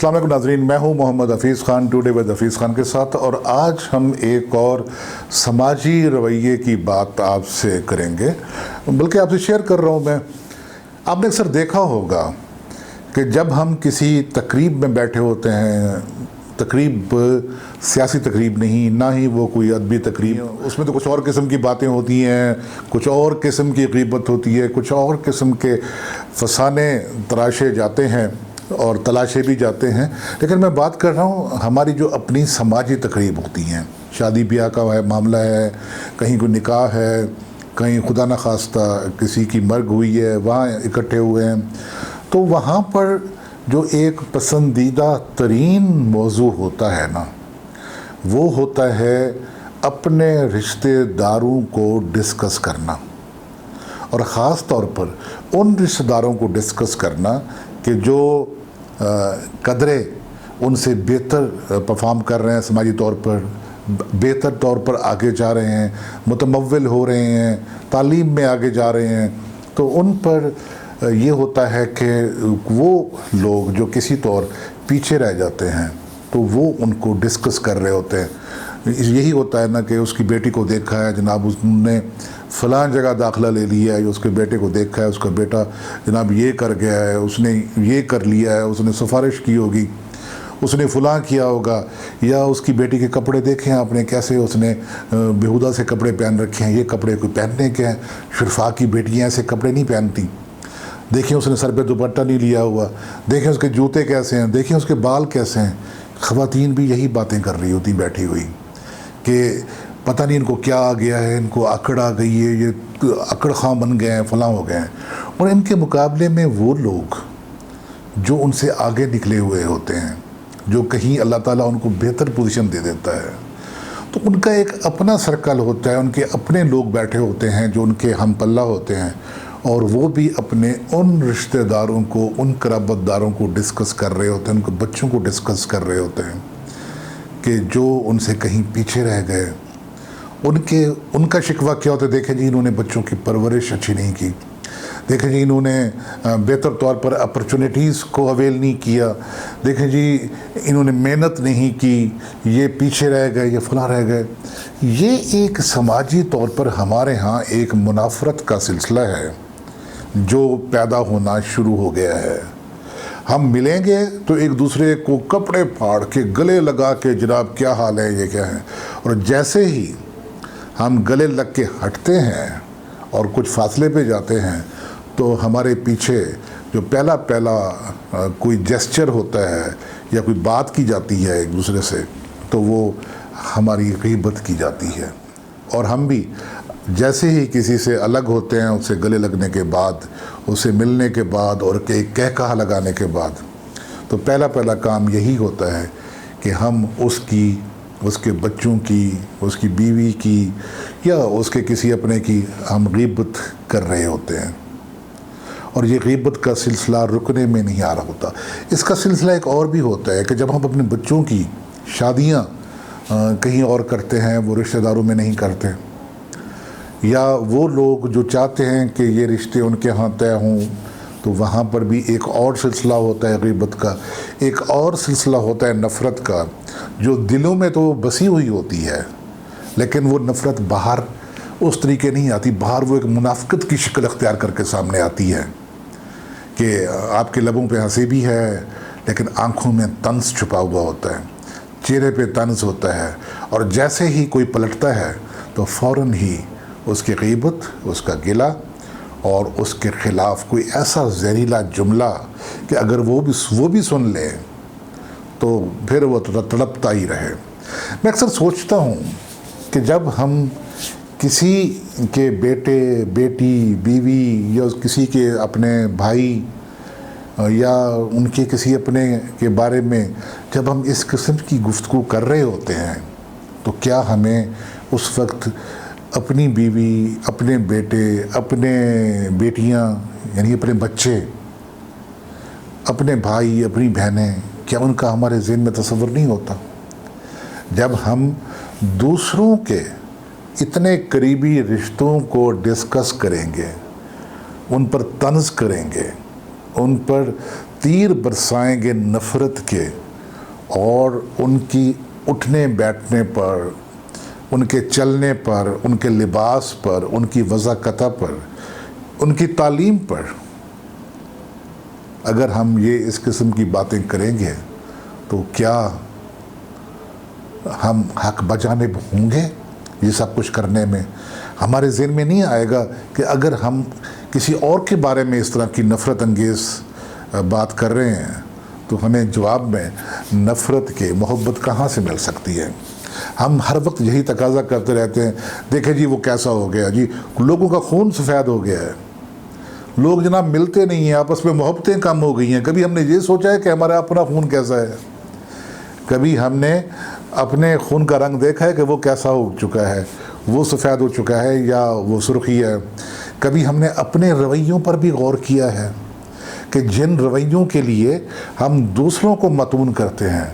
अस्सलाम वालेकुम नाज़रीन, मैं हूं मोहम्मद हफीज़ ख़ान टुडे विद हफीज़ ख़ान के साथ। और आज हम एक और समाजी रवैये की बात आपसे करेंगे, बल्कि आपसे शेयर कर रहा हूं मैं। आपने अक्सर देखा होगा कि जब हम किसी तकरीब में बैठे होते हैं, तकरीब सियासी तकरीब नहीं, ना ही वो कोई अदबी तकरीब, उसमें तो कुछ और किस्म की बातें होती हैं, कुछ और किस्म की ग़ीबत होती है, कुछ और किस्म के फसाने तराशे जाते हैं और तलाशे भी जाते हैं। लेकिन मैं बात कर रहा हूँ हमारी जो अपनी समाजी तकरीब होती हैं, शादी ब्याह का मामला है, कहीं कोई निकाह है, कहीं खुदा न खास्ता किसी की मर्ग हुई है, वहाँ इकट्ठे हुए हैं, तो वहाँ पर जो एक पसंदीदा तरीन मौजू होता है ना, वो होता है अपने रिश्तेदारों को डिस्कस करना, और ख़ास तौर पर उन रिश्तेदारों को डिस्कस करना कि जो कदरे उनसे बेहतर परफॉर्म कर रहे हैं, समाजी तौर पर बेहतर तौर पर आगे जा रहे हैं, मुतमव्विल हो रहे हैं, तालीम में आगे जा रहे हैं, तो उन पर ये होता है कि वो लोग जो किसी तौर पीछे रह जाते हैं तो वो उनको डिस्कस कर रहे होते हैं। यही होता है ना कि उसकी बेटी को देखा है, जनाब उसने फ़लाँ जगह दाखिला ले लिया है, उसके बेटे को देखा है, उसका बेटा जनाब ये कर गया है, उसने ये कर लिया है, उसने सिफारिश की होगी, उसने फ़लाँ किया होगा, या उसकी बेटी के कपड़े देखे हैं आपने, कैसे उसने बेहुदा से कपड़े पहन रखे हैं, ये कपड़े कोई पहनने के हैं, शरफा की बेटियाँ ऐसे कपड़े नहीं पहनती, देखिए उसने सर पे दुपट्टा नहीं लिया हुआ, देखें उसके जूते कैसे हैं, देखें उसके बाल कैसे हैं। ख़वातीन भी यही बातें कर रही होती बैठी हुई कि पता नहीं इनको क्या आ गया है, इनको अकड़ आ गई है, ये अकड़ खां बन गए हैं, फलां हो गए हैं। और इनके मुकाबले में वो लोग जो उनसे आगे निकले हुए होते हैं, जो कहीं अल्लाह ताला उनको बेहतर पोजीशन दे देता है, तो उनका एक अपना सर्कल होता है, उनके अपने लोग बैठे होते हैं जो उनके हम पल्ला होते हैं, और वो भी अपने उन रिश्तेदारों को, उन क़राबतदारों को डिस्कस कर रहे होते हैं, उनके बच्चों को डिस्कस कर रहे होते हैं कि जो उनसे कहीं पीछे रह गए। उनका शिकवा क्या होता है, देखें जी इन्होंने बच्चों की परवरिश अच्छी नहीं की, देखें जी इन्होंने बेहतर तौर पर अपॉर्चुनिटीज़ को अवेल नहीं किया, देखें जी इन्होंने मेहनत नहीं की, ये पीछे रह गए, ये फलां रह गए। ये एक समाजी तौर पर हमारे यहाँ एक मुनाफरत का सिलसिला है जो पैदा होना शुरू हो गया है। हम मिलेंगे तो एक दूसरे को कपड़े फाड़ के गले लगा के जनाब क्या हाल है, ये क्या है, और जैसे ही हम गले लग के हटते हैं और कुछ फासले पे जाते हैं तो हमारे पीछे जो पहला कोई जेस्चर होता है या कोई बात की जाती है एक दूसरे से, तो वो हमारी ग़ीबत की जाती है। और हम भी जैसे ही किसी से अलग होते हैं, उससे गले लगने के बाद, उससे मिलने के बाद और कह कहा लगाने के बाद, तो पहला काम यही होता है कि हम उसके बच्चों की, उसकी बीवी की या उसके किसी अपने की हम ग़ीबत कर रहे होते हैं। और ये ग़ीबत का सिलसिला रुकने में नहीं आ रहा होता। इसका सिलसिला एक और भी होता है कि जब हम अपने बच्चों की शादियाँ कहीं और करते हैं, वो रिश्तेदारों में नहीं करते, या वो लोग जो चाहते हैं कि ये रिश्ते उनके यहाँ तय हों, तो वहाँ पर भी एक और सिलसिला होता है ग़ीबत का, एक और सिलसिला होता है नफ़रत का, जो दिलों में तो बसी हुई होती है, लेकिन वो नफ़रत बाहर उस तरीके नहीं आती, बाहर वो एक मुनाफ़िक़त की शक्ल अख्तियार करके सामने आती है कि आपके लबों पे हंसी भी है लेकिन आँखों में तंज छुपा हुआ होता है, चेहरे पे तंज होता है, और जैसे ही कोई पलटता है तो फ़ौरन ही उसकी ग़ीबत, उसका गिला और उसके ख़िलाफ़ कोई ऐसा जहरीला जुमला कि अगर वो भी सुन ले तो फिर वो तड़पता ही रहे। मैं अक्सर सोचता हूँ कि जब हम किसी के बेटे, बेटी, बीवी या किसी के अपने भाई या उनके किसी अपने के बारे में जब हम इस किस्म की गुफ्तगू कर रहे होते हैं, तो क्या हमें उस वक्त अपनी बीवी, अपने बेटे, अपने बेटियां, यानी अपने बच्चे, अपने भाई, अपनी बहनें, क्या उनका हमारे ज़हन में तसव्वुर नहीं होता? जब हम दूसरों के इतने करीबी रिश्तों को डिस्कस करेंगे, उन पर तंज करेंगे, उन पर تیر برسائیں گے نفرت کے اور ان کی اٹھنے بیٹھنے پر، ان کے چلنے پر، ان کے لباس پر، ان کی وضاقتہ پر، ان کی تعلیم پر، اگر ہم یہ اس قسم کی باتیں کریں گے تو کیا ہم حق بجانب ہوں گے؟ یہ سب کچھ کرنے میں ہمارے ذہن میں نہیں آئے گا کہ اگر ہم کسی اور کے بارے میں اس طرح کی نفرت انگیز بات کر رہے ہیں تو ہمیں جواب میں نفرت کے محبت کہاں سے مل سکتی ہے؟ ہم ہر وقت یہی تقاضا کرتے رہتے ہیں، دیکھیں جی وہ کیسا ہو گیا، جی لوگوں کا خون سفید ہو گیا ہے، لوگ جناب ملتے نہیں ہیں، آپس میں محبتیں کم ہو گئی ہیں۔ کبھی ہم نے یہ سوچا ہے کہ ہمارا اپنا خون کیسا ہے؟ کبھی ہم نے اپنے خون کا رنگ دیکھا ہے کہ وہ کیسا ہو چکا ہے، وہ سفید ہو چکا ہے یا وہ سرخی ہے؟ کبھی ہم نے اپنے رویوں پر بھی غور کیا ہے کہ جن رویوں کے لیے ہم دوسروں کو متون کرتے ہیں،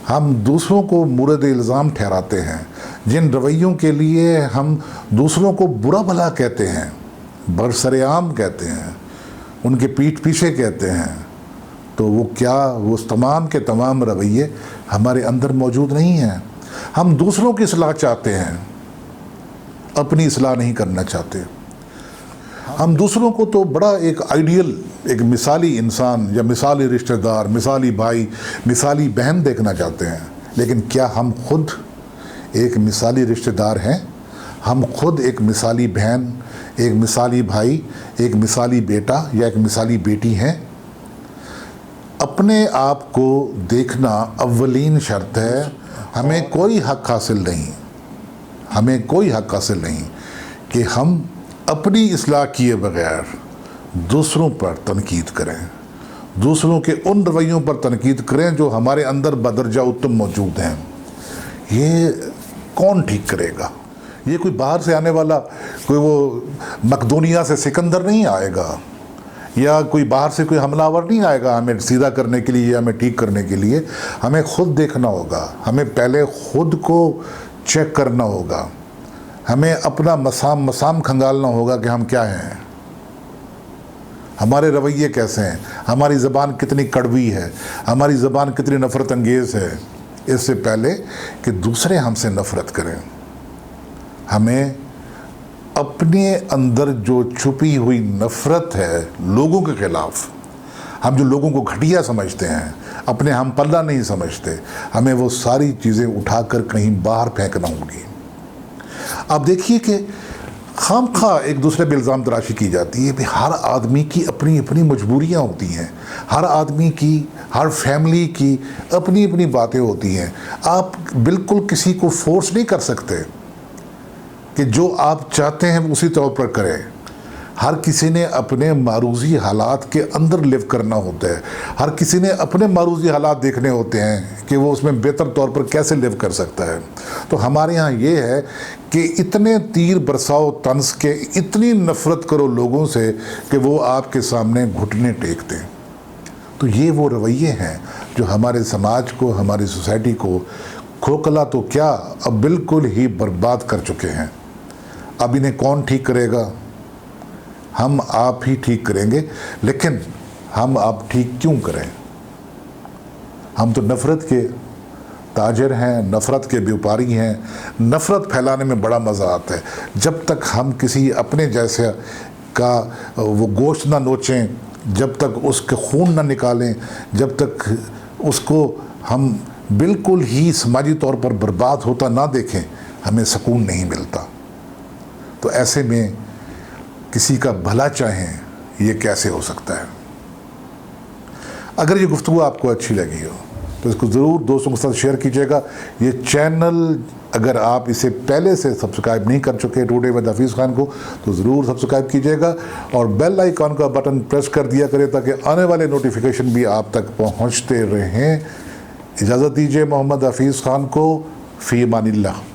ہم دوسروں کو مورد الزام ٹھہراتے ہیں، جن رویوں کے لیے ہم دوسروں کو برا بھلا کہتے ہیں، برسرعام کہتے ہیں، ان کے پیٹھ پیچھے کہتے ہیں، تو وہ کیا وہ تمام کے تمام رویے ہمارے اندر موجود نہیں ہیں؟ ہم دوسروں کی اصلاح چاہتے ہیں، اپنی اصلاح نہیں کرنا چاہتے۔ ہم دوسروں کو تو بڑا ایک آئیڈیل، ایک مثالی انسان یا مثالی رشتہ دار، مثالی بھائی، مثالی بہن دیکھنا چاہتے ہیں، لیکن کیا ہم خود ایک مثالی رشتہ دار ہیں؟ ہم خود ایک مثالی بہن، ایک مثالی بھائی، ایک مثالی بیٹا یا ایک مثالی بیٹی ہیں؟ اپنے آپ کو دیکھنا اولین شرط ہے۔ ہمیں کوئی حق حاصل نہیں، ہمیں کوئی حق حاصل نہیں کہ ہم اپنی اصلاح کیے بغیر دوسروں پر تنقید کریں، دوسروں کے ان رویوں پر تنقید کریں جو ہمارے اندر بدرجہ اتم موجود ہیں۔ یہ کون ٹھیک کرے گا؟ یہ کوئی باہر سے آنے والا، کوئی وہ مقدونیہ سے سکندر نہیں آئے گا، یا کوئی باہر سے کوئی حملہ آور نہیں آئے گا ہمیں سیدھا کرنے کے لیے یا ہمیں ٹھیک کرنے کے لیے۔ ہمیں خود دیکھنا ہوگا، ہمیں پہلے خود کو چیک کرنا ہوگا، ہمیں اپنا مسام کھنگالنا ہوگا کہ ہم کیا ہیں، ہمارے رویے کیسے ہیں، ہماری زبان کتنی کڑوی ہے، ہماری زبان کتنی نفرت انگیز ہے، اس سے پہلے کہ دوسرے ہم سے نفرت کریں۔ ہمیں اپنے اندر جو چھپی ہوئی نفرت ہے لوگوں کے خلاف، ہم جو لوگوں کو گھٹیا سمجھتے ہیں، اپنے ہم پلہ نہیں سمجھتے، ہمیں وہ ساری چیزیں اٹھا کر کہیں باہر پھینکنا ہوگی۔ آپ دیکھیے کہ خام خواہ ایک دوسرے پہ الزام تراشی کی جاتی ہے کہ ہر آدمی کی اپنی اپنی مجبوریاں ہوتی ہیں، ہر آدمی کی، ہر فیملی کی اپنی اپنی باتیں ہوتی ہیں۔ آپ بالکل کسی کو فورس نہیں کر سکتے کہ جو آپ چاہتے ہیں اسی طور پر کریں۔ ہر کسی نے اپنے معروضی حالات کے اندر لیو کرنا ہوتا ہے، ہر کسی نے اپنے معروضی حالات دیکھنے ہوتے ہیں کہ وہ اس میں بہتر طور پر کیسے لیو کر سکتا ہے۔ تو ہمارے ہاں یہ ہے کہ اتنے تیر برساؤ طنز کے، اتنی نفرت کرو لوگوں سے کہ وہ آپ کے سامنے گھٹنے ٹیک دیں۔ تو یہ وہ رویے ہیں جو ہمارے سماج کو، ہماری سوسائٹی کو کھوکھلا تو کیا اب بالکل ہی برباد کر چکے ہیں۔ اب انہیں کون ٹھیک کرے گا؟ ہم آپ ہی ٹھیک کریں گے، لیکن ہم آپ ٹھیک کیوں کریں؟ ہم تو نفرت کے تاجر ہیں، نفرت کے بیوپاری ہیں، نفرت پھیلانے میں بڑا مزہ آتا ہے۔ جب تک ہم کسی اپنے جیسے کا وہ گوشت نہ نوچیں، جب تک اس کے خون نہ نکالیں، جب تک اس کو ہم بالکل ہی سماجی طور پر برباد ہوتا نہ دیکھیں، ہمیں سکون نہیں ملتا۔ تو ایسے میں کسی کا بھلا چاہیں یہ کیسے ہو سکتا ہے؟ اگر یہ گفتگو آپ کو اچھی لگی ہو تو اس کو ضرور دوستوں کے ساتھ شیئر کیجیے گا۔ یہ چینل اگر آپ اسے پہلے سے سبسکرائب نہیں کر چکے ٹوڈے ود حفیظ خان کو تو ضرور سبسکرائب کیجیے گا، اور بیل آئیکن کا بٹن پریس کر دیا کرے تاکہ آنے والے نوٹیفیکیشن بھی آپ تک پہنچتے رہیں۔ اجازت دیجیے محمد حفیظ خان کو، فی امان اللہ۔